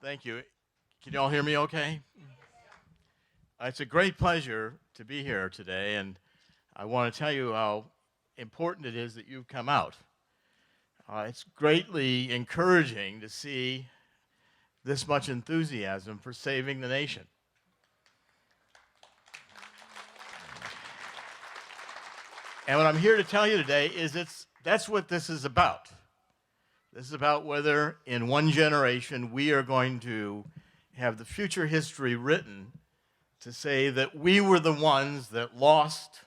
Thank you. Can you all hear me okay? It's a great pleasure to be here today, and I want to tell you how important it is that you've come out. It's greatly encouraging to see this much enthusiasm for saving the nation. And what I'm here to tell you today is that's what this is about. This is about whether in one generation we are going to have the future history written to say that we were the ones that lost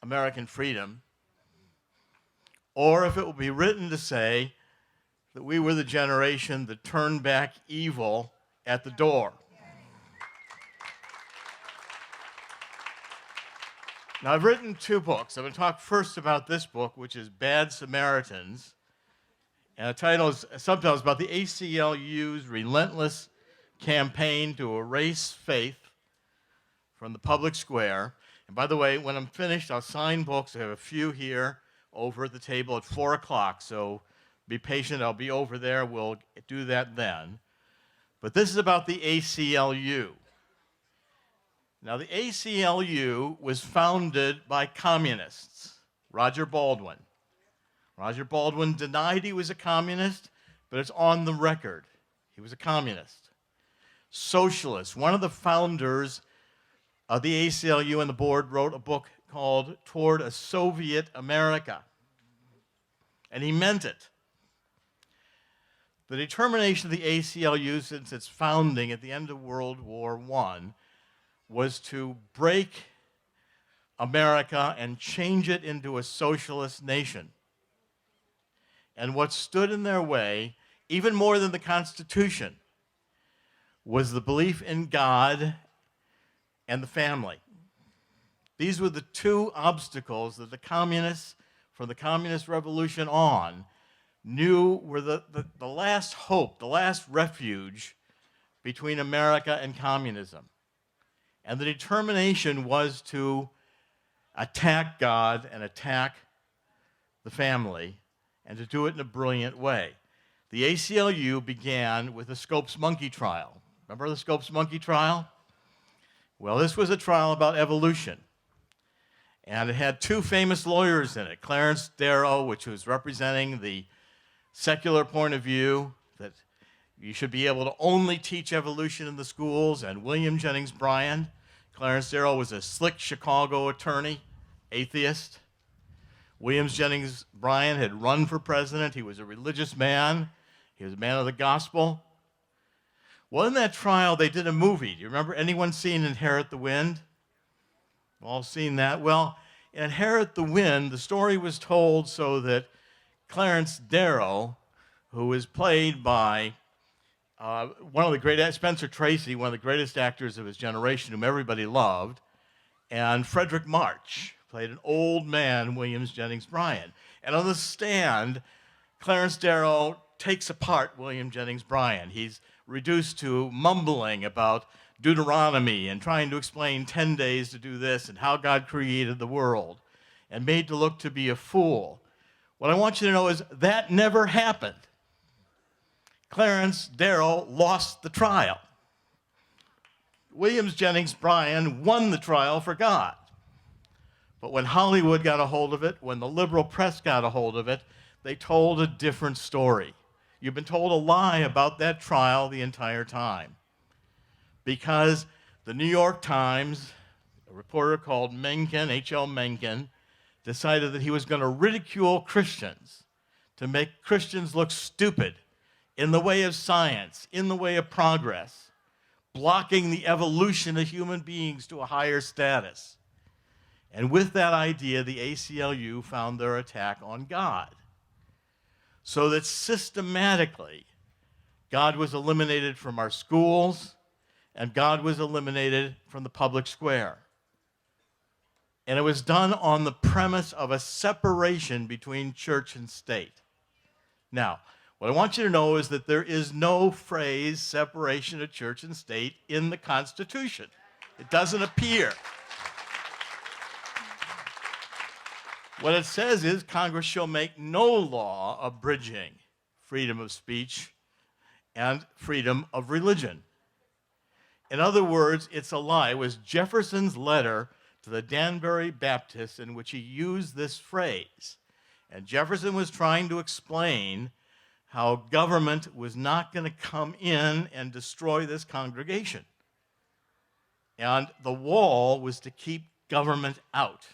American freedom, or if it will be written to say that we were the generation that turned back evil at the door. Now, I've written two books. I'm going to talk first about this book, which is Bad Samaritans, and the subtitle is about the ACLU's relentless campaign to erase faith from the public square. And by the way, when I'm finished, I'll sign books. I have a few here over at the table at 4 o'clock, so be patient. I'll be over there. We'll do that then. But this is about the ACLU. Now, the ACLU was founded by communists. Roger Baldwin. Roger Baldwin denied he was a communist, but it's on the record. He was a communist. Socialist. One of the founders of the ACLU and the board wrote a book called Toward a Soviet America. And he meant it. The determination of the ACLU since its founding at the end of World War I was to break America and change it into a socialist nation. And what stood in their way, even more than the Constitution, was the belief in God and the family. These were the two obstacles that the communists, from the communist revolution on, knew were the last hope, the last refuge between America and communism. And the determination was to attack God and attack the family, and to do it in a brilliant way. The ACLU began with the Scopes monkey trial. Remember the Scopes monkey trial? Well, this was a trial about evolution. And it had two famous lawyers in it, Clarence Darrow, which was representing the secular point of view, that you should be able to only teach evolution in the schools, and William Jennings Bryan. Clarence Darrow was a slick Chicago attorney, atheist. William Jennings Bryan had run for president. He was a religious man. He was a man of the gospel. Well, in that trial, they did a movie. Do you remember anyone seen Inherit the Wind? All seen that? Well, in Inherit the Wind, the story was told so that Clarence Darrow, who was played by one of the great, Spencer Tracy, one of the greatest actors of his generation, whom everybody loved, and Frederick March played an old man, William Jennings Bryan. And on the stand, Clarence Darrow takes apart William Jennings Bryan. He's reduced to mumbling about Deuteronomy and trying to explain 10 days to do this and how God created the world, and made to look to be a fool. What I want you to know is that never happened. Clarence Darrow lost the trial. William Jennings Bryan won the trial for God. But when Hollywood got a hold of it, when the liberal press got a hold of it, they told a different story. You've been told a lie about that trial the entire time. Because the New York Times, a reporter called Mencken, H.L. Mencken, decided that he was going to ridicule Christians to make Christians look stupid in the way of science, in the way of progress, blocking the evolution of human beings to a higher status. And with that idea, the ACLU found their attack on God. So that systematically, God was eliminated from our schools, and God was eliminated from the public square. And it was done on the premise of a separation between church and state. Now, what I want you to know is that there is no phrase separation of church and state in the Constitution. It doesn't appear. What it says is Congress shall make no law abridging freedom of speech and freedom of religion. In other words, it's a lie. It was Jefferson's letter to the Danbury Baptists in which he used this phrase. And Jefferson was trying to explain how government was not going to come in and destroy this congregation. And the wall was to keep government out.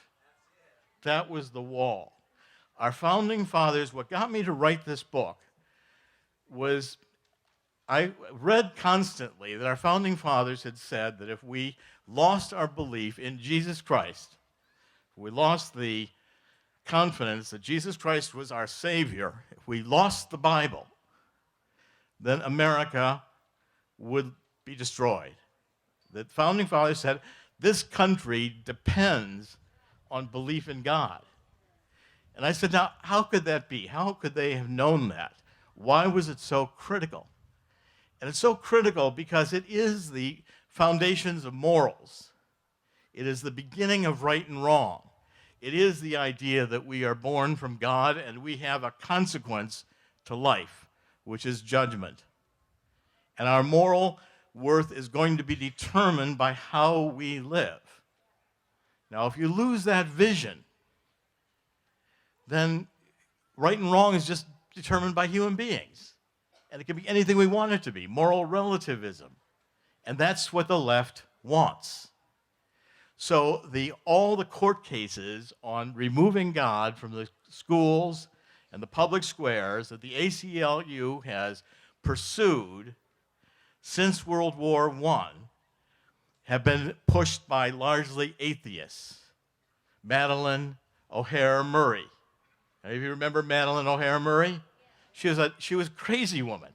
That was the wall. Our founding fathers, what got me to write this book was I read constantly that our founding fathers had said that if we lost our belief in Jesus Christ, if we lost the confidence that Jesus Christ was our Savior, if we lost the Bible, then America would be destroyed. The founding fathers said this country depends on belief in God. And I said, now, how could that be? How could they have known that? Why was it so critical? And it's so critical because it is the foundations of morals. It is the beginning of right and wrong. It is the idea that we are born from God and we have a consequence to life, which is judgment. And our moral worth is going to be determined by how we live. Now, if you lose that vision, then right and wrong is just determined by human beings. And it can be anything we want it to be, moral relativism. And that's what the left wants. So all the court cases on removing God from the schools and the public squares that the ACLU has pursued since World War I have been pushed by largely atheists. Madeleine O'Hare Murray. Any of you remember Madeleine O'Hare Murray? She was a crazy woman.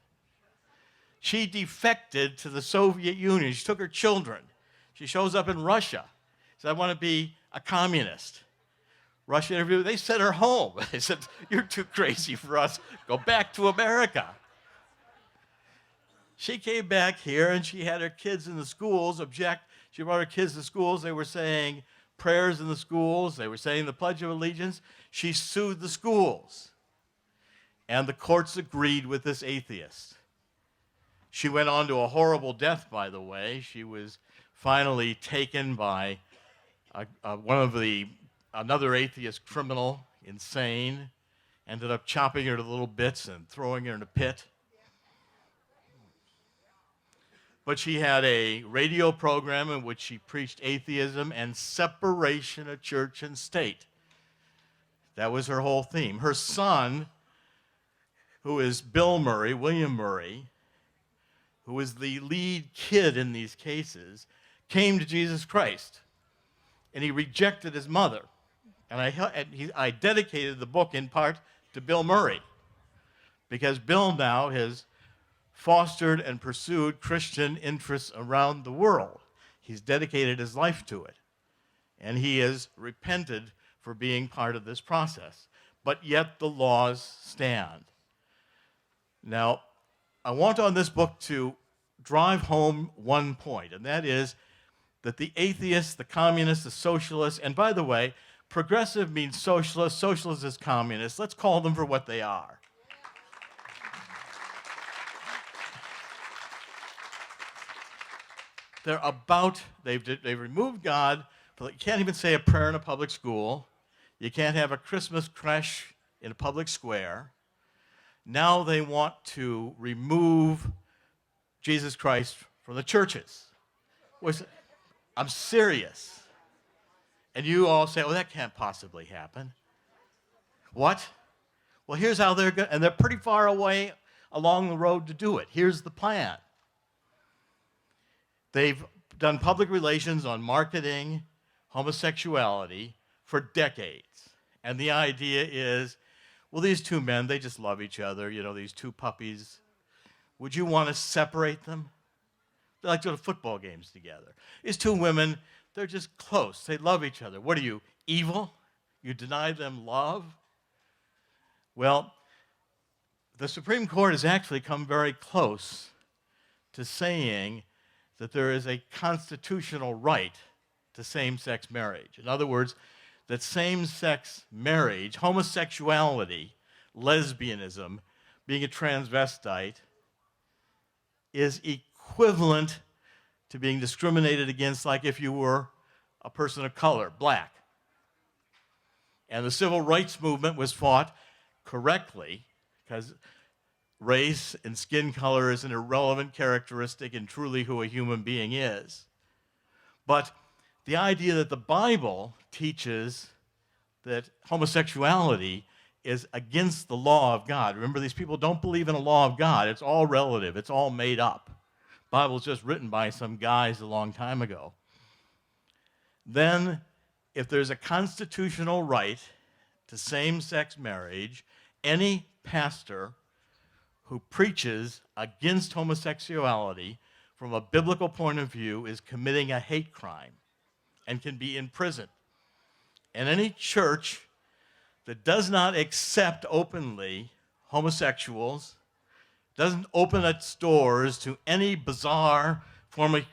She defected to the Soviet Union. She took her children. She shows up in Russia. Said, I want to be a communist. Russia interview, they sent her home. They said, you're too crazy for us. Go back to America. She came back here and she had her kids in the schools object. She brought her kids to schools. They were saying prayers in the schools. They were saying the Pledge of Allegiance. She sued the schools. And the courts agreed with this atheist. She went on to a horrible death, by the way. She was finally taken by another atheist criminal, insane, ended up chopping her to little bits and throwing her in a pit. But she had a radio program in which she preached atheism and separation of church and state. That was her whole theme. Her son, who is William Murray, who was the lead kid in these cases, came to Jesus Christ. And he rejected his mother. And I dedicated the book in part to Bill Murray, because Bill now has fostered and pursued Christian interests around the world. He's dedicated his life to it. And he has repented for being part of this process. But yet the laws stand. Now, I want on this book to drive home one point, and that is that the atheists, the communists, the socialists, and by the way, progressive means socialist, socialist is communist. Let's call them for what they are. They've removed God. You can't even say a prayer in a public school. You can't have a Christmas creche in a public square. Now they want to remove Jesus Christ from the churches. I'm serious. And you all say, well, that can't possibly happen. What? Well, here's how they're going, and they're pretty far away along the road to do it. Here's the plan. They've done public relations on marketing homosexuality for decades. And the idea is, well, these two men, they just love each other, these two puppies. Would you want to separate them? They like to go to football games together. These two women, they're just close. They love each other. What are you, evil? You deny them love? Well, the Supreme Court has actually come very close to saying that there is a constitutional right to same-sex marriage. In other words, that same-sex marriage, homosexuality, lesbianism, being a transvestite, is equivalent to being discriminated against like if you were a person of color, black. And the civil rights movement was fought correctly because race and skin color is an irrelevant characteristic in truly who a human being is. But the idea that the Bible teaches that homosexuality is against the law of God. Remember, these people don't believe in a law of God. It's all relative. It's all made up. The Bible's just written by some guys a long time ago. Then, if there's a constitutional right to same-sex marriage, any pastor who preaches against homosexuality from a biblical point of view is committing a hate crime and can be imprisoned. And any church that does not accept openly homosexuals, doesn't open its doors to any bizarre form of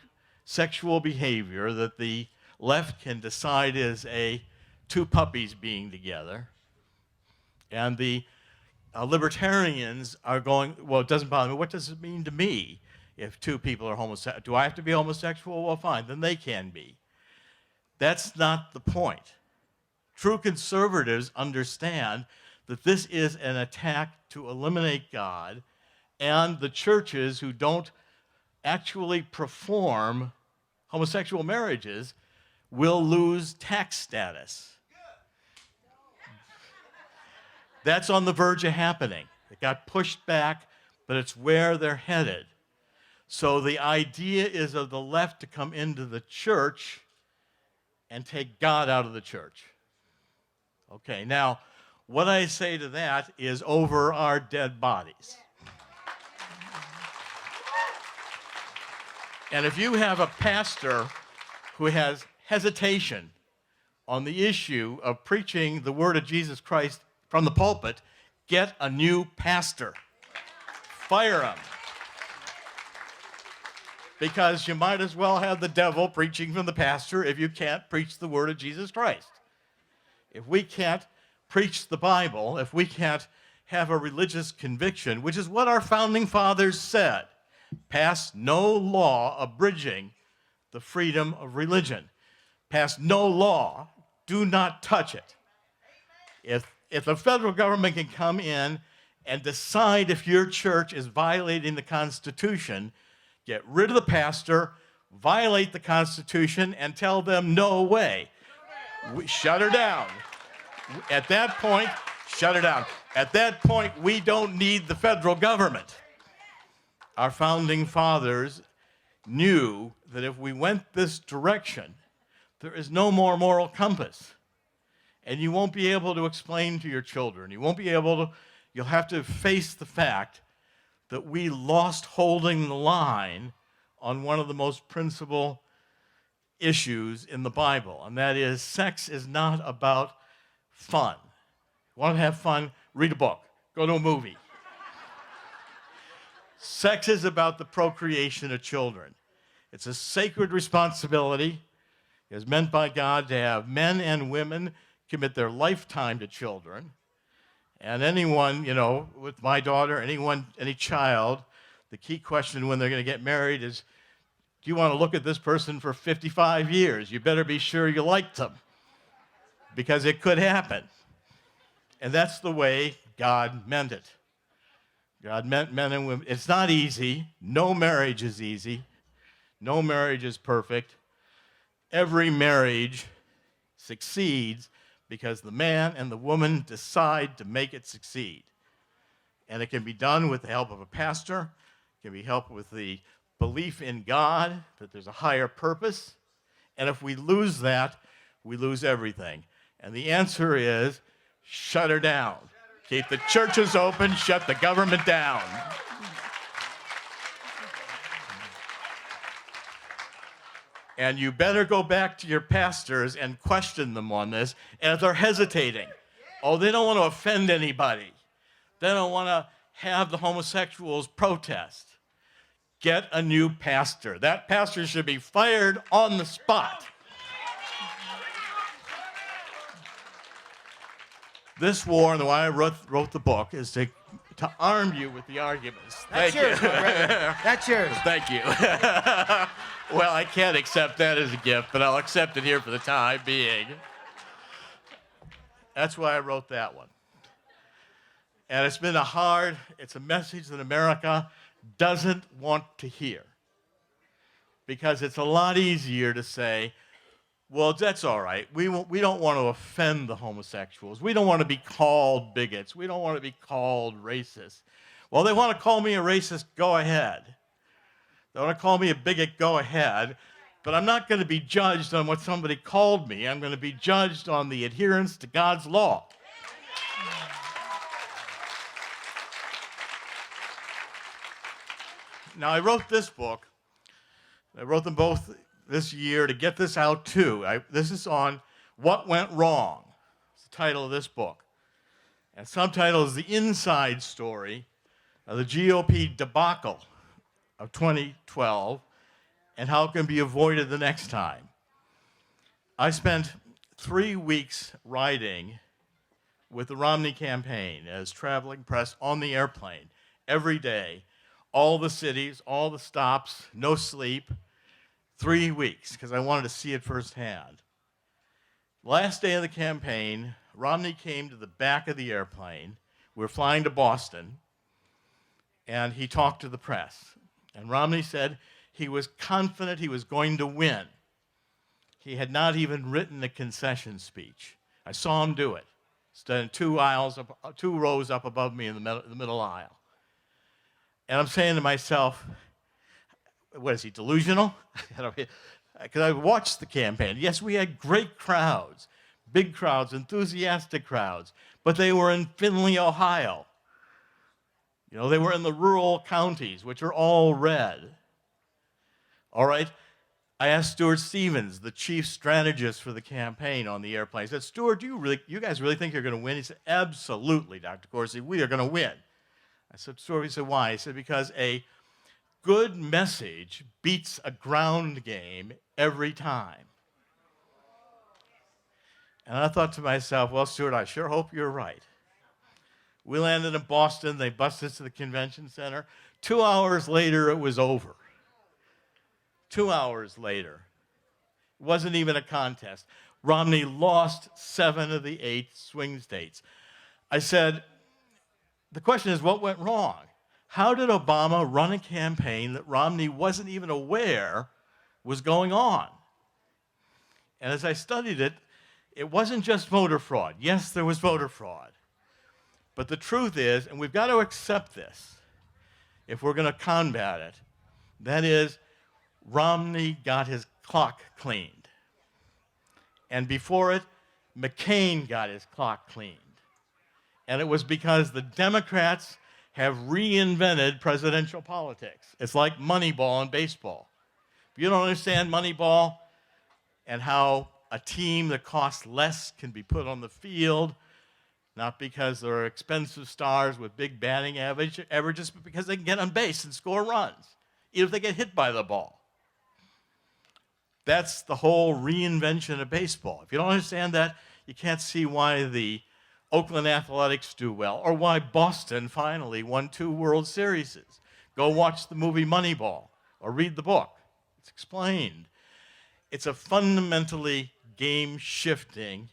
sexual behavior that the left can decide is two puppies being together, and the libertarians are going, well, it doesn't bother me. What does it mean to me if two people are homosexual? Do I have to be homosexual? Well, fine, then they can be. That's not the point. True conservatives understand that this is an attack to eliminate God, and the churches who don't actually perform homosexual marriages will lose tax status. That's on the verge of happening. It got pushed back, but it's where they're headed. So the idea is of the left to come into the church and take God out of the church. Okay, now, what I say to that is over our dead bodies. And if you have a pastor who has hesitation on the issue of preaching the word of Jesus Christ from the pulpit, get a new pastor. Fire him. Because you might as well have the devil preaching from the pastor if you can't preach the word of Jesus Christ. If we can't preach the Bible, if we can't have a religious conviction, which is what our founding fathers said, pass no law abridging the freedom of religion. Pass no law. Do not touch it. If the federal government can come in and decide if your church is violating the Constitution, get rid of the pastor, violate the Constitution, and tell them no way. Shut her down. At that point, shut her down. At that point, we don't need the federal government. Our founding fathers knew that if we went this direction, there is no more moral compass. And you won't be able to explain to your children. You'll have to face the fact that we lost holding the line on one of the most principal issues in the Bible, and that is sex is not about fun. Want to have fun? Read a book. Go to a movie. Sex is about the procreation of children. It's a sacred responsibility. It is meant by God to have men and women commit their lifetime to children. And anyone, with my daughter, any child, the key question when they're going to get married is, do you want to look at this person for 55 years? You better be sure you like them, because it could happen. And that's the way God meant it. God meant men and women. It's not easy. No marriage is easy. No marriage is perfect. Every marriage succeeds because the man and the woman decide to make it succeed. And it can be done with the help of a pastor. It can be helped with the belief in God, that there's a higher purpose. And if we lose that, we lose everything. And the answer is, shut her down. Keep the churches open, shut the government down. And you better go back to your pastors and question them on this. And if they're hesitating, they don't want to offend anybody. They don't want to have the homosexuals protest. Get a new pastor. That pastor should be fired on the spot. This war, and the why I wrote the book, is to to arm you with the arguments. That's Thank yours, you. my brother. That's yours. Thank you. Well, I can't accept that as a gift, but I'll accept it here for the time being. That's why I wrote that one. And it's a message that America doesn't want to hear. Because it's a lot easier to say, well, that's all right. We don't want to offend the homosexuals. We don't want to be called bigots. We don't want to be called racist. Well, they want to call me a racist, go ahead. They want to call me a bigot, go ahead. But I'm not going to be judged on what somebody called me. I'm going to be judged on the adherence to God's law. Now, I wrote this book. I wrote them both this year to get this out, too. This is on What Went Wrong. It's the title of this book. And subtitle is The Inside Story of the GOP Debacle of 2012 and How It Can Be Avoided the Next Time. I spent 3 weeks riding with the Romney campaign as traveling press on the airplane every day. All the cities, all the stops, no sleep. 3 weeks, because I wanted to see it firsthand. Last day of the campaign, Romney came to the back of the airplane. We were flying to Boston, and he talked to the press. And Romney said he was confident he was going to win. He had not even written a concession speech. I saw him do it. Stood 2 rows up above me in the middle aisle. And I'm saying to myself, what is he, delusional? Because I watched the campaign. Yes, we had great crowds, big crowds, enthusiastic crowds, but they were in Findlay, Ohio. You know, they were in the rural counties, which are all red. All right? I asked Stuart Stevens, the chief strategist for the campaign on the airplane. I said, Stuart, you guys really think you're going to win? He said, absolutely, Dr. Corsi, we are going to win. I said, Stuart, he said, why? He said, because a good message beats a ground game every time. And I thought to myself, well, Stuart, I sure hope you're right. We landed in Boston. They bused us to the convention center. 2 hours later, it was over. 2 hours later. It wasn't even a contest. Romney lost 7 of the 8 swing states. I said, the question is, what went wrong? How did Obama run a campaign that Romney wasn't even aware was going on? And as I studied it, it wasn't just voter fraud. Yes, there was voter fraud. But the truth is, and we've got to accept this if we're going to combat it, that is, Romney got his clock cleaned. And before it, McCain got his clock cleaned. And it was because the Democrats have reinvented presidential politics. It's like Moneyball in baseball. If you don't understand Moneyball and how a team that costs less can be put on the field, not because they're expensive stars with big batting averages, but because they can get on base and score runs, even if they get hit by the ball. That's the whole reinvention of baseball. If you don't understand that, you can't see why the Oakland Athletics do well, or why Boston finally won 2 World Series. Go watch the movie Moneyball, or read the book. It's explained. It's a fundamentally game-shifting,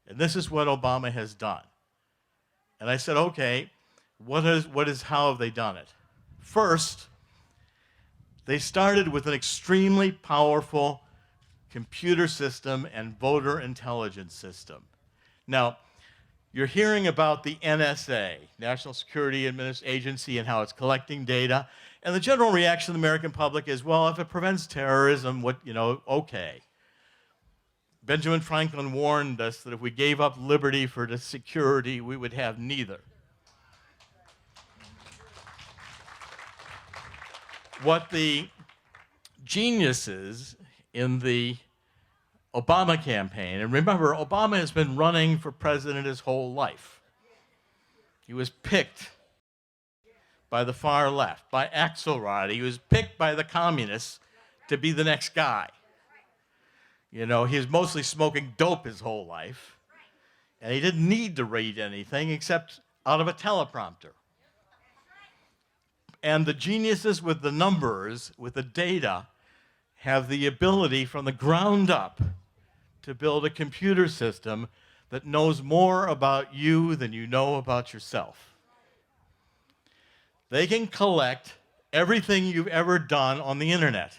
and this is what Obama has done. And I said, okay, how have they done it? First, they started with an extremely powerful computer system and voter intelligence system. Now, you're hearing about the NSA, National Security Agency, and how it's collecting data. And the general reaction of the American public is, well, if it prevents terrorism, okay. Benjamin Franklin warned us that if we gave up liberty for the security, we would have neither. What the geniuses in the Obama campaign, and remember, Obama has been running for president his whole life. He was picked by the far left, by Axelrod. He was picked by the communists to be the next guy. You know, he was mostly smoking dope his whole life, and he didn't need to read anything except out of a teleprompter. And the geniuses with the numbers, with the data, have the ability from the ground up to build a computer system that knows more about you than you know about yourself. They can collect everything you've ever done on the internet.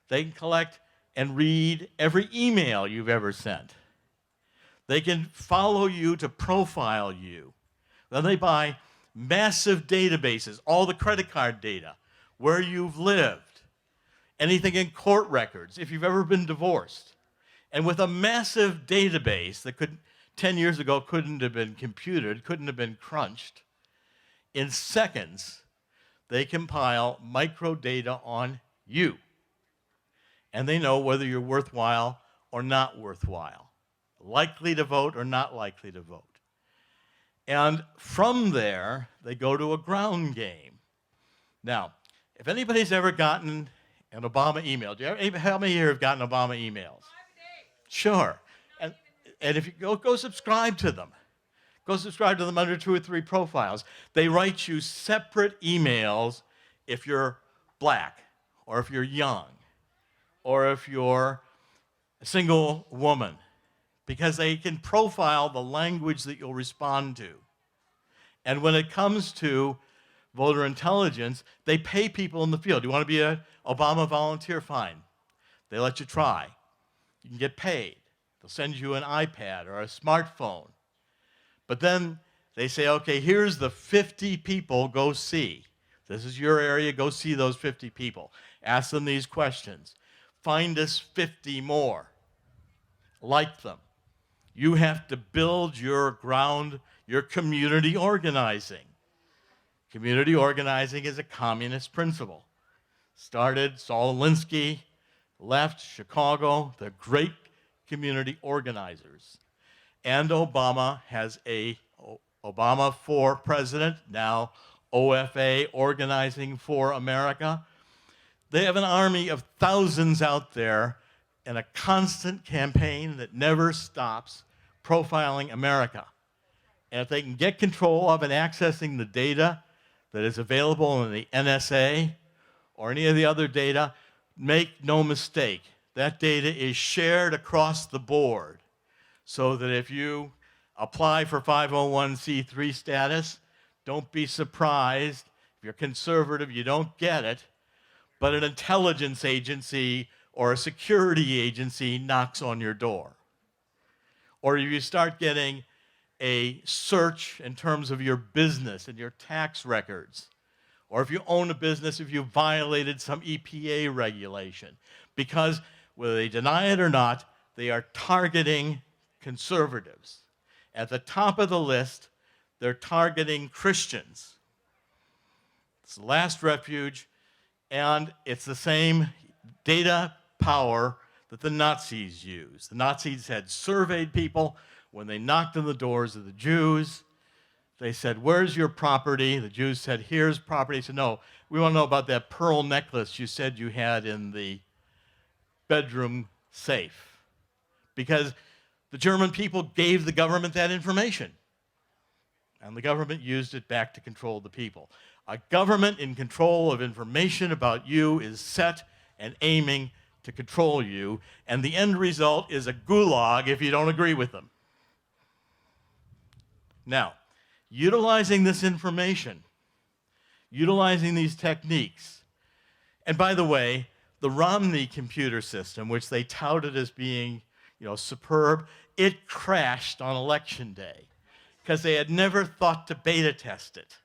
They can collect and read every email you've ever sent. They can follow you to profile you. Then they buy massive databases, all the credit card data, where you've lived, anything in court records, if you've ever been divorced. And with a massive database that 10 years ago couldn't have been computed, couldn't have been crunched, in seconds, they compile micro data on you. And they know whether you're worthwhile or not worthwhile, likely to vote or not likely to vote. And from there, they go to a ground game. Now, if anybody's ever gotten an Obama email, how many here have gotten Obama emails? Sure. And if you go subscribe to them. Go subscribe to them under 2 or 3 profiles. They write you separate emails if you're black, or if you're young, or if you're a single woman, because they can profile the language that you'll respond to. And when it comes to voter intelligence, they pay people in the field. You want to be an Obama volunteer? Fine. They let you try. You can get paid. They'll send you an iPad or a smartphone. But then they say, okay, here's the 50 people, go see. This is your area, go see those 50 people. Ask them these questions. Find us 50 more. Like them. You have to build your ground, your community organizing. Community organizing is a communist principle. Started Saul Alinsky, left Chicago, they're great community organizers. And Obama has Obama for president, now OFA, Organizing for America. They have an army of thousands out there and a constant campaign that never stops profiling America. And if they can get control of and accessing the data that is available in the NSA or any of the other data, make no mistake, that data is shared across the board. So that if you apply for 501c3 status, don't be surprised. If you're conservative, you don't get it. But an intelligence agency or a security agency knocks on your door. Or if you start getting a search in terms of your business and your tax records, or if you own a business, if you violated some EPA regulation, because whether they deny it or not, they are targeting conservatives. At the top of the list, they're targeting Christians. It's the last refuge, and it's the same data power that the Nazis used. The Nazis had surveyed people. When they knocked on the doors of the Jews, they said, where's your property? The Jews said, here's property. They said, no, we want to know about that pearl necklace you said you had in the bedroom safe. Because the German people gave the government that information. And the government used it back to control the people. A government in control of information about you is set and aiming to control you, and the end result is a gulag if you don't agree with them. Now, utilizing this information, utilizing these techniques, and by the way, the Romney computer system, which they touted as being, superb, it crashed on election day because they had never thought to beta test it.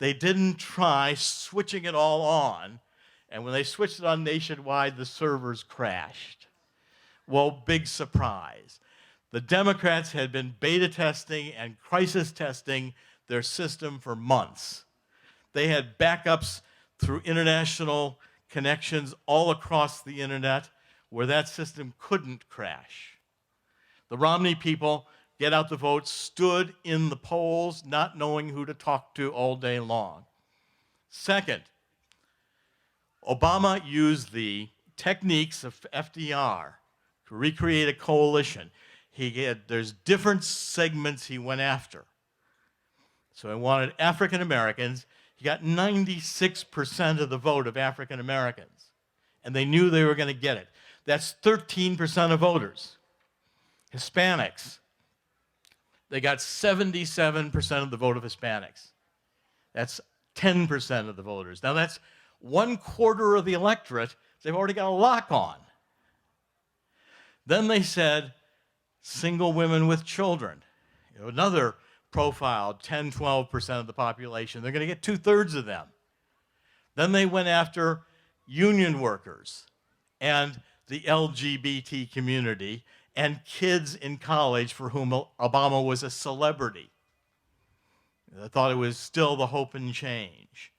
They didn't try switching it all on, and when they switched it on nationwide, the servers crashed. Well, big surprise. The Democrats had been beta testing and crisis testing their system for months. They had backups through international connections all across the internet where that system couldn't crash. The Romney people, get out the vote, stood in the polls not knowing who to talk to all day long. Second, Obama used the techniques of FDR to recreate a coalition. There's different segments he went after. So he wanted African Americans. He got 96% of the vote of African Americans, and they knew they were going to get it. That's 13% of voters. Hispanics, they got 77% of the vote of Hispanics. That's 10% of the voters. Now that's 1/4 of the electorate they've already got a lock on. Then they said single women with children. Another profile, 10, 12% of the population. They're going to get 2/3 of them. Then they went after union workers and the LGBT community and kids in college for whom Obama was a celebrity. I thought it was still the hope and change.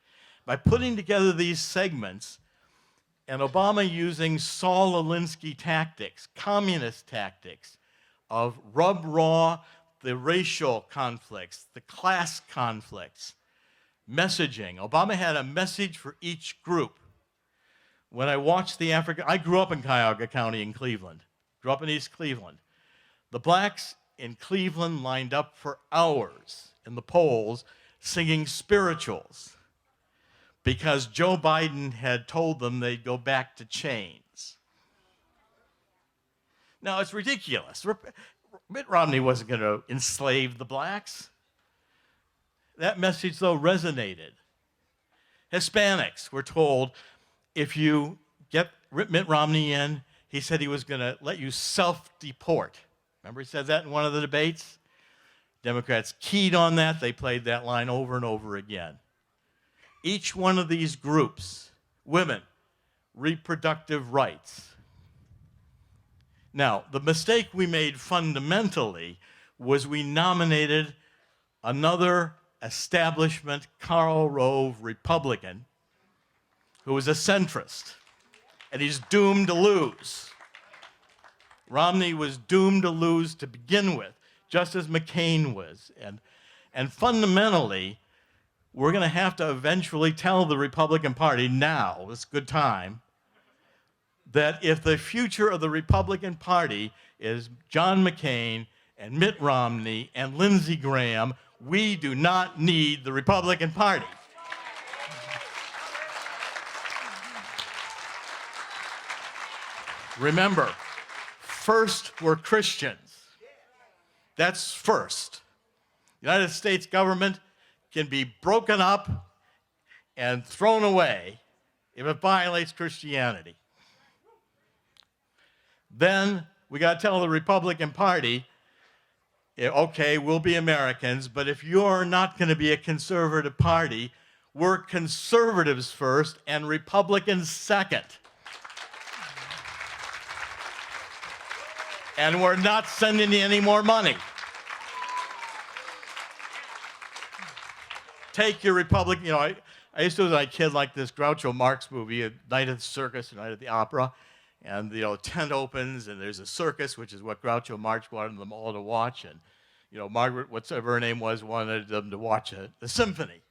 By putting together these segments, and Obama using Saul Alinsky tactics, communist tactics, of rub raw the racial conflicts, the class conflicts, messaging. Obama had a message for each group. When I watched I grew up in Cuyahoga County in Cleveland, grew up in East Cleveland. The blacks in Cleveland lined up for hours in the polls singing spirituals because Joe Biden had told them they'd go back to chains. Now, it's ridiculous. Mitt Romney wasn't going to enslave the blacks. That message, though, resonated. Hispanics were told, if you get Mitt Romney in, he said he was going to let you self-deport. Remember he said that in one of the debates? Democrats keyed on that. They played that line over and over again. Each one of these groups, women, reproductive rights. Now, the mistake we made fundamentally was we nominated another establishment Karl Rove Republican who was a centrist, and he's doomed to lose. Romney was doomed to lose to begin with, just as McCain was. And fundamentally, we're going to have to eventually tell the Republican Party now, it's a good time, that if the future of the Republican Party is John McCain and Mitt Romney and Lindsey Graham, we do not need the Republican Party. Remember, first we're Christians. That's first. The United States government can be broken up and thrown away if it violates Christianity. Then we got to tell the Republican Party, okay, we'll be Americans, but if you're not going to be a conservative party, we're conservatives first and Republicans second. And we're not sending you any more money. Take your Republican, I used to, as a kid, like this Groucho Marx movie, A Night at the Circus, A Night at the Opera, and the tent opens, and there's a circus, which is what Groucho Marx wanted them all to watch, and Margaret, whatever her name was, wanted them to watch the symphony.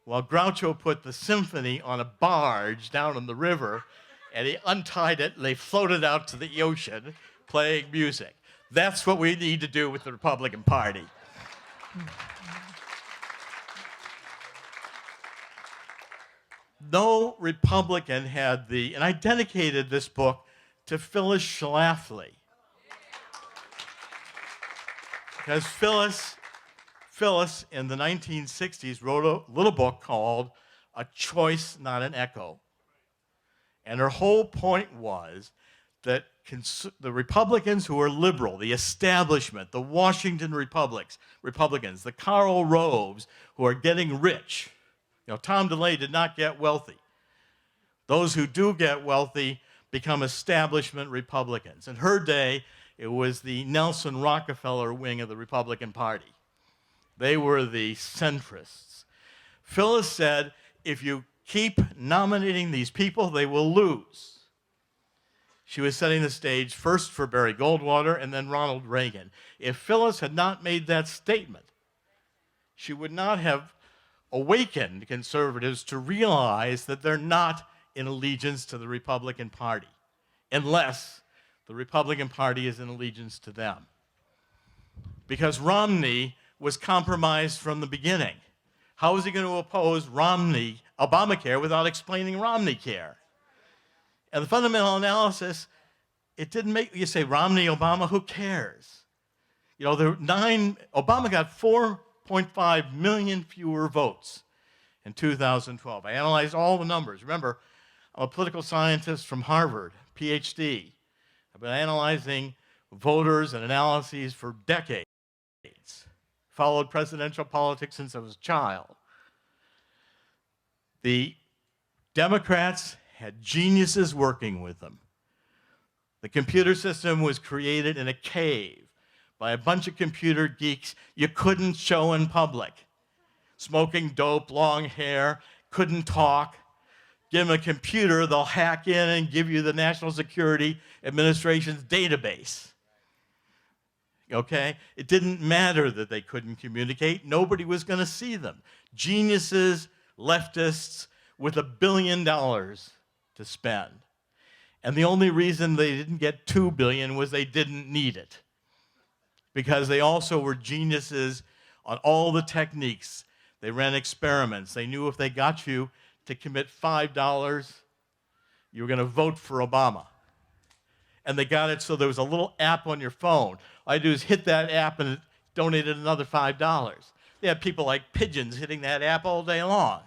Well, Groucho put the symphony on a barge down in the river, and he untied it, and they floated out to the ocean playing music. That's what we need to do with the Republican Party. No Republican had and I dedicated this book to Phyllis Schlafly. Because Phyllis in the 1960s wrote a little book called A Choice, Not an Echo. And her whole point was that the Republicans who are liberal, the establishment, the Washington Republicans, the Karl Roves who are getting rich. Tom DeLay did not get wealthy. Those who do get wealthy become establishment Republicans. In her day, it was the Nelson Rockefeller wing of the Republican Party. They were the centrists. Phyllis said, if you keep nominating these people, they will lose. She was setting the stage first for Barry Goldwater and then Ronald Reagan. If Phyllis had not made that statement, she would not have awakened conservatives to realize that they're not in allegiance to the Republican Party, unless the Republican Party is in allegiance to them. Because Romney was compromised from the beginning. How is he going to oppose Obamacare without explaining Romney care? And the fundamental analysis, it didn't make, you say Romney, Obama, who cares? You know, Obama got 4.5 million fewer votes in 2012. I analyzed all the numbers. Remember, I'm a political scientist from Harvard, Ph.D. I've been analyzing voters and analyses for decades. Followed presidential politics since I was a child. The Democrats had geniuses working with them. The computer system was created in a cave by a bunch of computer geeks you couldn't show in public. Smoking dope, long hair, couldn't talk. Give them a computer, they'll hack in and give you the National Security Administration's database. Okay? It didn't matter that they couldn't communicate. Nobody was going to see them. Geniuses, leftists, with $1 billion to spend. And the only reason they didn't get $2 billion was they didn't need it. Because they also were geniuses on all the techniques. They ran experiments. They knew if they got you to commit $5, you were going to vote for Obama. And they got it so there was a little app on your phone. All you do is hit that app and it donated another $5. They had people like pigeons hitting that app all day long.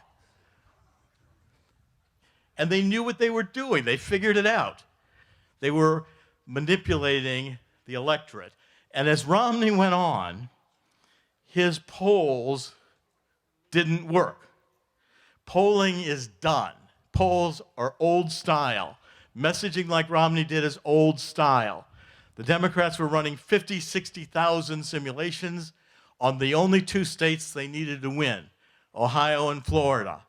And they knew what they were doing. They figured it out. They were manipulating the electorate. And as Romney went on, his polls didn't work. Polling is done. Polls are old style. Messaging like Romney did is old style. The Democrats were running 50, 60,000 simulations on the only two states they needed to win, Ohio and Florida.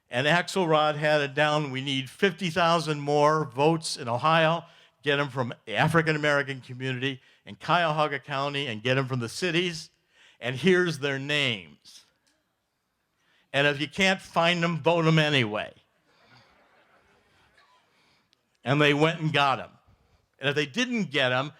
And Axelrod had it down, we need 50,000 more votes in Ohio, get them from the African-American community in Cuyahoga County and get them from the cities, and here's their names. And if you can't find them, vote them anyway. And they went and got them. And if they didn't get them,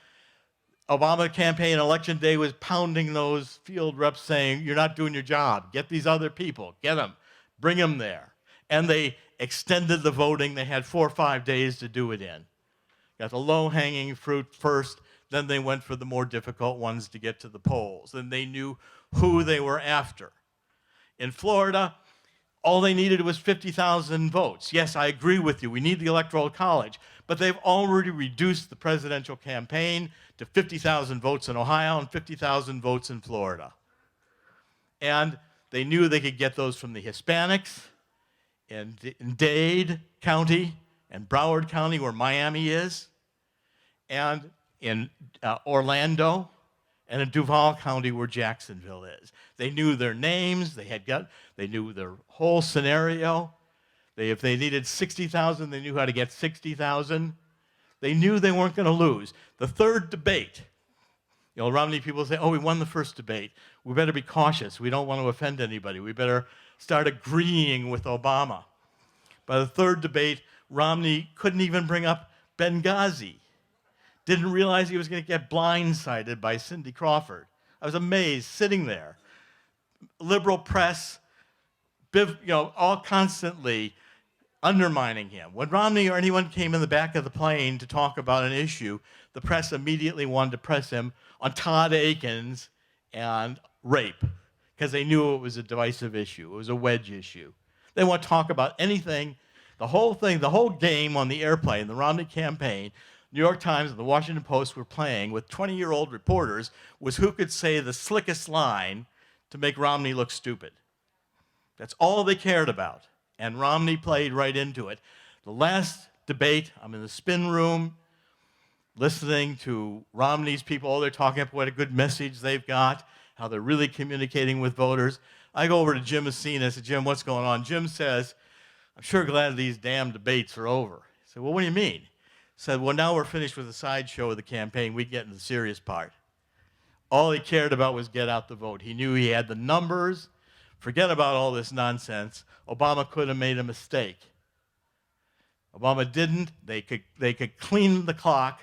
Obama campaign election day was pounding those field reps saying, you're not doing your job. Get these other people. Get them. Bring them there. And they extended the voting. They had 4 or 5 days to do it in. Got the low-hanging fruit first, then they went for the more difficult ones to get to the polls. And they knew who they were after. In Florida, all they needed was 50,000 votes. Yes, I agree with you. We need the Electoral College. But they've already reduced the presidential campaign to 50,000 votes in Ohio and 50,000 votes in Florida. And they knew they could get those from the Hispanics in Dade County and Broward County, where Miami is, and in Orlando, and in Duval County, where Jacksonville is. They knew their names. They knew their whole scenario. If they needed 60,000, they knew how to get 60,000. They knew they weren't going to lose. The third debate, Romney people say, oh, we won the first debate. We better be cautious. We don't want to offend anybody. We better start agreeing with Obama. By the third debate, Romney couldn't even bring up Benghazi. Didn't realize he was going to get blindsided by Cindy Crawford. I was amazed, sitting there. Liberal press, all constantly undermining him. When Romney or anyone came in the back of the plane to talk about an issue, the press immediately wanted to press him on Todd Akins and rape, because they knew it was a divisive issue. It was a wedge issue. They want to talk about anything, the whole thing, the whole game on the airplane, the Romney campaign. New York Times and the Washington Post were playing with 20-year-old reporters was who could say the slickest line to make Romney look stupid. That's all they cared about. And Romney played right into it. The last debate, I'm in the spin room listening to Romney's people. Oh, they're talking about what a good message they've got, how they're really communicating with voters. I go over to Jim Messina. I said, Jim, what's going on? Jim says, I'm sure glad these damn debates are over. I said, well, what do you mean? He said, well, now we're finished with the sideshow of the campaign. We get into the serious part. All he cared about was get out the vote. He knew he had the numbers. Forget about all this nonsense. Obama could have made a mistake. Obama didn't. They could clean the clock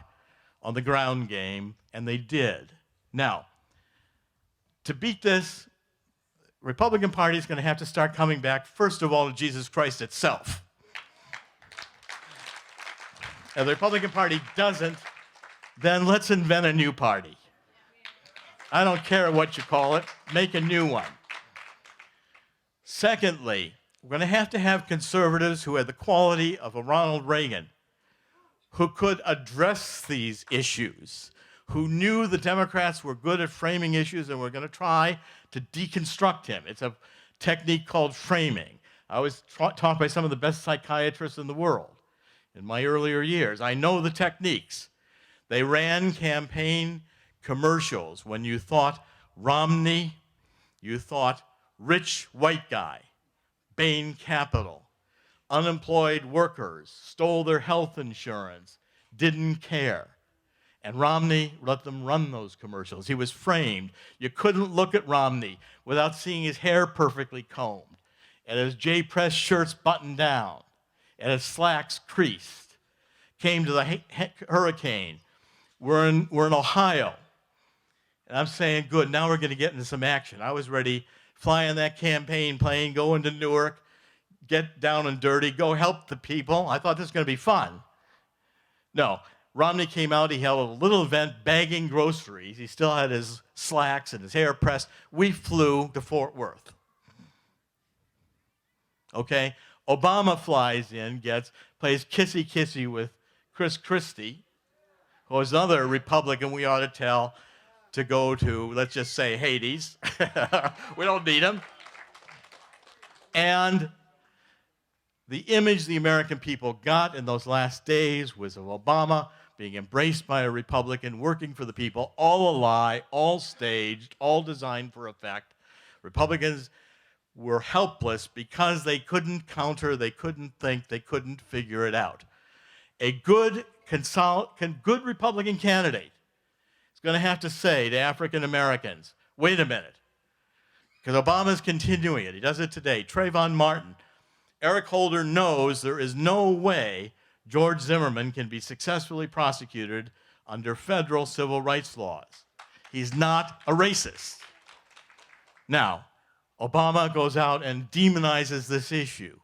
on the ground game, and they did. Now, to beat this, Republican Party is going to have to start coming back, first of all, to Jesus Christ itself. If the Republican Party doesn't, then let's invent a new party. I don't care what you call it. Make a new one. Secondly, we're going to have conservatives who had the quality of a Ronald Reagan, who could address these issues, who knew the Democrats were good at framing issues and were going to try to deconstruct him. It's a technique called framing. I was taught by some of the best psychiatrists in the world in my earlier years. I know the techniques. They ran campaign commercials when you thought Romney, you thought rich white guy, Bain Capital, unemployed workers, stole their health insurance, didn't care. And Romney let them run those commercials. He was framed. You couldn't look at Romney without seeing his hair perfectly combed, and his J-press shirts buttoned down, and his slacks creased. Came to the hurricane. We're in Ohio. And I'm saying, good, now we're going to get into some action. I was ready, fly on that campaign plane, go into Newark, get down and dirty, go help the people. I thought this was going to be fun. No. Romney came out, he held a little event bagging groceries. He still had his slacks and his hair pressed. We flew to Fort Worth. Okay? Obama flies in, plays kissy-kissy with Chris Christie, who was another Republican we ought to tell to go to, let's just say, Hades. We don't need him. And the image the American people got in those last days was of Obama being embraced by a Republican, working for the people, all a lie, all staged, all designed for effect. Republicans were helpless because they couldn't counter, they couldn't think, they couldn't figure it out. A good Republican candidate is going to have to say to African Americans, wait a minute, because Obama's continuing it. He does it today. Trayvon Martin. Eric Holder knows there is no way George Zimmerman can be successfully prosecuted under federal civil rights laws. He's not a racist. Now, Obama goes out and demonizes this issue,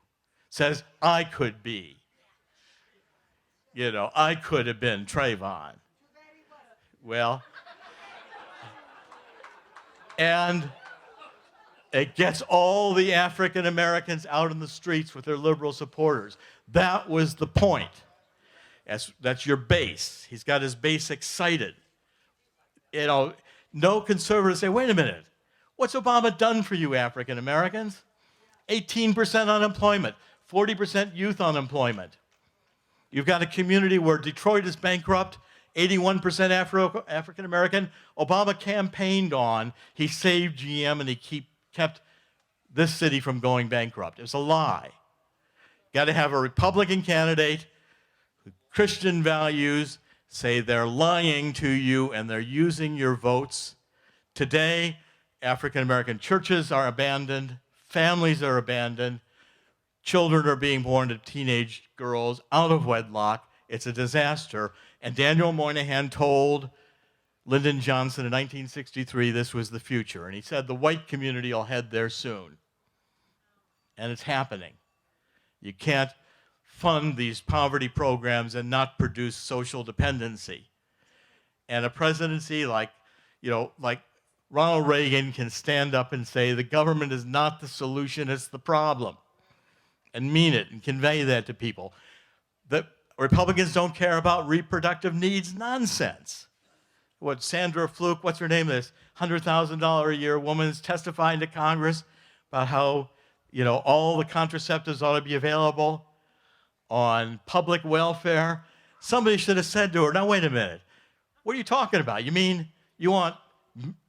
says, I could be. I could have been Trayvon. Well, and it gets all the African Americans out in the streets with their liberal supporters. That was the point. That's your base. He's got his base excited. No conservatives say, wait a minute, what's Obama done for you African Americans? 18% unemployment, 40% youth unemployment. You've got a community where Detroit is bankrupt, 81% African American. Obama campaigned on, he saved GM and he kept this city from going bankrupt. It's a lie. Got to have a Republican candidate with Christian values, say they're lying to you and they're using your votes. Today, African American churches are abandoned, families are abandoned, children are being born to teenage girls out of wedlock. It's a disaster. And Daniel Moynihan told Lyndon Johnson in 1963 this was the future. And he said the white community will head there soon. And it's happening. You can't fund these poverty programs and not produce social dependency. And a presidency like Ronald Reagan can stand up and say the government is not the solution, it's the problem. And mean it and convey that to people. That Republicans don't care about reproductive needs, nonsense. What, Sandra Fluke, what's her name, this $100,000 a year woman's testifying to Congress about how, all the contraceptives ought to be available on public welfare. Somebody should have said to her, now wait a minute, what are you talking about? You mean you want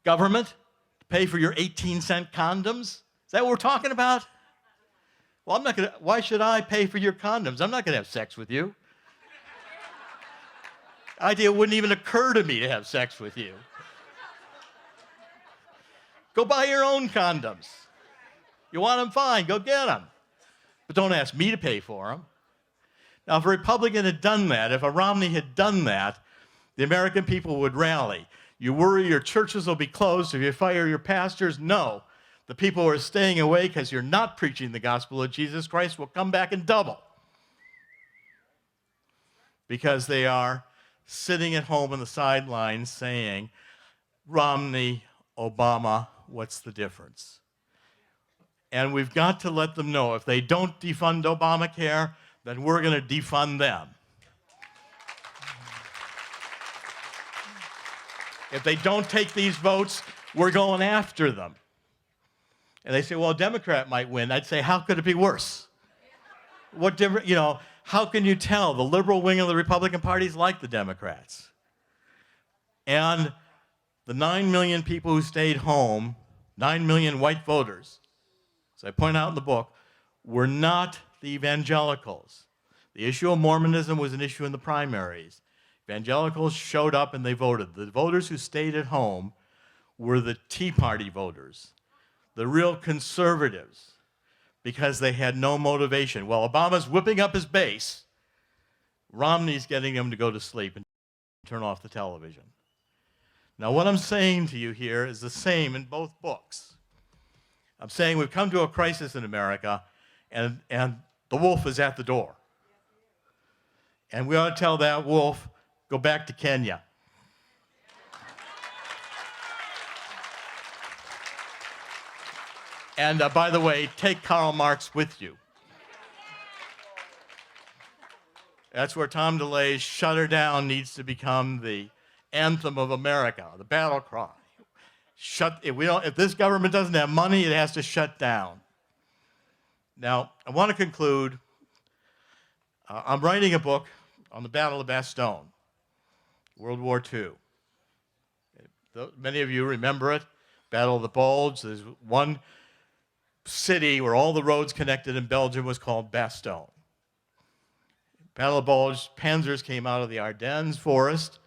government to pay for your 18-cent condoms? Is that what we're talking about? Well, why should I pay for your condoms? I'm not going to have sex with you. The idea wouldn't even occur to me to have sex with you. Go buy your own condoms. You want them? Fine, go get them. But don't ask me to pay for them. Now, if a Republican had done that, if a Romney had done that, the American people would rally. You worry your churches will be closed if you fire your pastors? No. the people who are staying away because you're not preaching the gospel of Jesus Christ will come back and double. Because they are sitting at home on the sidelines saying, Romney, Obama, what's the difference? And we've got to let them know if they don't defund Obamacare, then we're going to defund them. If they don't take these votes, we're going after them. And they say, well, a Democrat might win. I'd say, how could it be worse? What different, how can you tell? The liberal wing of the Republican Party is like the Democrats. And the 9 million people who stayed home, 9 million white voters, as I point out in the book, were not the evangelicals. The issue of Mormonism was an issue in the primaries. Evangelicals showed up and they voted. The voters who stayed at home were the Tea Party voters, the real conservatives, because they had no motivation. While Obama's whipping up his base, Romney's getting them to go to sleep and turn off the television. Now, what I'm saying to you here is the same in both books. I'm saying we've come to a crisis in America, and the wolf is at the door. And we ought to tell that wolf, go back to Kenya. And by the way, take Karl Marx with you. That's where Tom DeLay's "Shut Her Down" needs to become the anthem of America, the battle cry. If this government doesn't have money, it has to shut down. Now, I want to conclude. I'm writing a book on the Battle of Bastogne, World War II. Many of you remember it, Battle of the Bulge. There's one city where all the roads connected in Belgium was called Bastogne. Battle of the Bulge, panzers came out of the Ardennes forest.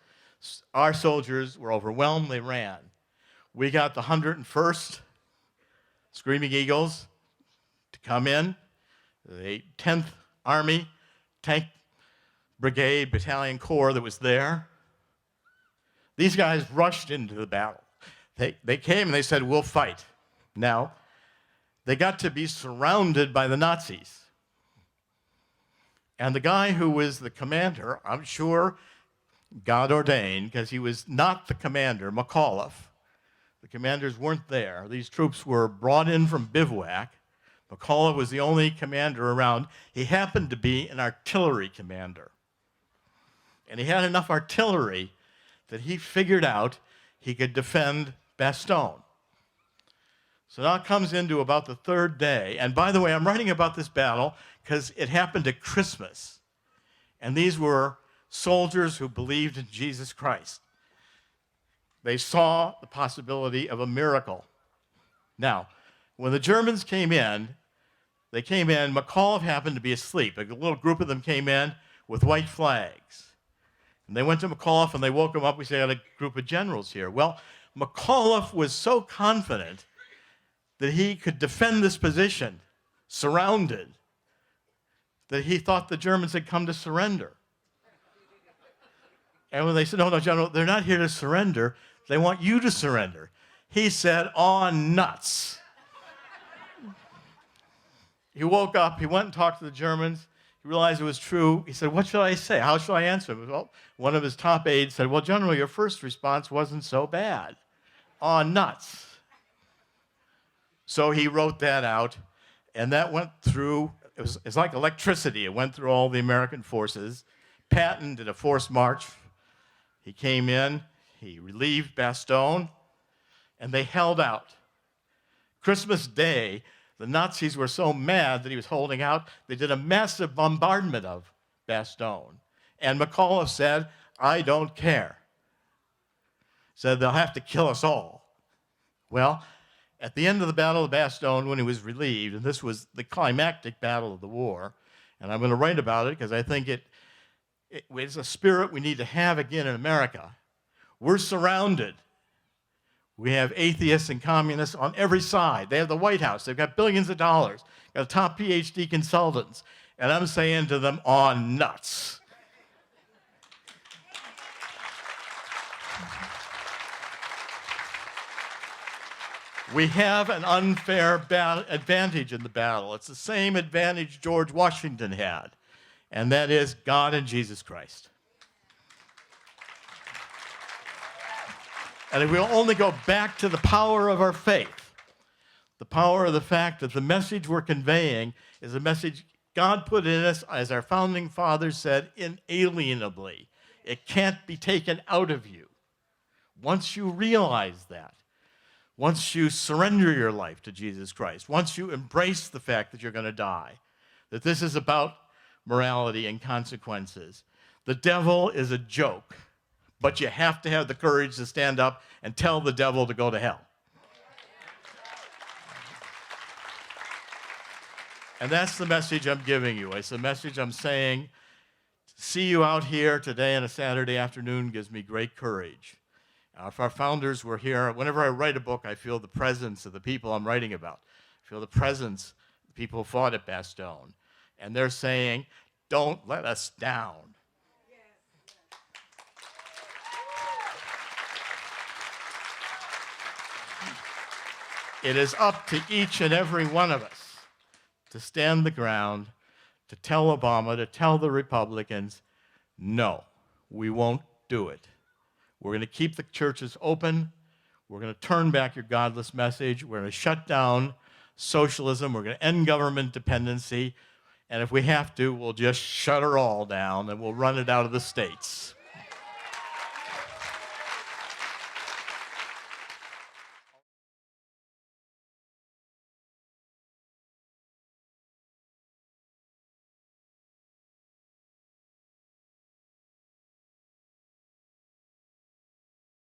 Our soldiers were overwhelmed, they ran. We got the 101st Screaming Eagles to come in, the 10th Army Tank Brigade, Battalion Corps that was there. These guys rushed into the battle. They came and they said, we'll fight. Now, they got to be surrounded by the Nazis. And the guy who was the commander, I'm sure God ordained, because he was not the commander, McAuliffe. The commanders weren't there. These troops were brought in from bivouac. McAuliffe was the only commander around. He happened to be an artillery commander. And he had enough artillery that he figured out he could defend Bastogne. So now it comes into about the third day. And by the way, I'm writing about this battle because it happened at Christmas. And these were soldiers who believed in Jesus Christ. They saw the possibility of a miracle. Now, when the Germans came in, McAuliffe happened to be asleep. A little group of them came in with white flags. And they went to McAuliffe and they woke him up. We say, I got a group of generals here. Well, McAuliffe was so confident that he could defend this position, surrounded, that he thought the Germans had come to surrender. And when they said, no, General, they're not here to surrender. They want you to surrender. He said, aw, nuts. He woke up. He went and talked to the Germans. He realized it was true. He said, what should I say? How should I answer him? Well, one of his top aides said, well, General, your first response wasn't so bad. Aw, nuts. So he wrote that out, and that went through. It's like electricity. It went through all the American forces. Patton did a forced march. He came in, he relieved Bastogne, and they held out. Christmas Day, the Nazis were so mad that he was holding out, they did a massive bombardment of Bastogne. And McAuliffe said, I don't care. Said they'll have to kill us all. Well, at the end of the Battle of Bastogne, when he was relieved, and this was the climactic battle of the war, and I'm going to write about it because I think it's a spirit we need to have again in America. We're surrounded. We have atheists and communists on every side. They have the White House. They've got billions of dollars, got top Ph.D. consultants. And I'm saying to them, on nuts. We have an unfair advantage in the battle. It's the same advantage George Washington had, and that is God and Jesus Christ. And if we'll only go back to the power of our faith, the power of the fact that the message we're conveying is a message God put in us, as our founding fathers said, inalienably. It can't be taken out of you. Once you realize that, once you surrender your life to Jesus Christ, once you embrace the fact that you're going to die, that this is about morality and consequences, the devil is a joke, but you have to have the courage to stand up and tell the devil to go to hell. And that's the message I'm giving you. It's the message I'm saying, see you out here today on a Saturday afternoon gives me great courage. If our founders were here, whenever I write a book, I feel the presence of the people I'm writing about. I feel the presence of the people who fought at Bastogne. And they're saying, don't let us down. It is up to each and every one of us to stand the ground, to tell Obama, to tell the Republicans, no, we won't do it. We're going to keep the churches open. We're going to turn back your godless message. We're going to shut down socialism. We're going to end government dependency. And if we have to, we'll just shut her all down and we'll run it out of the states.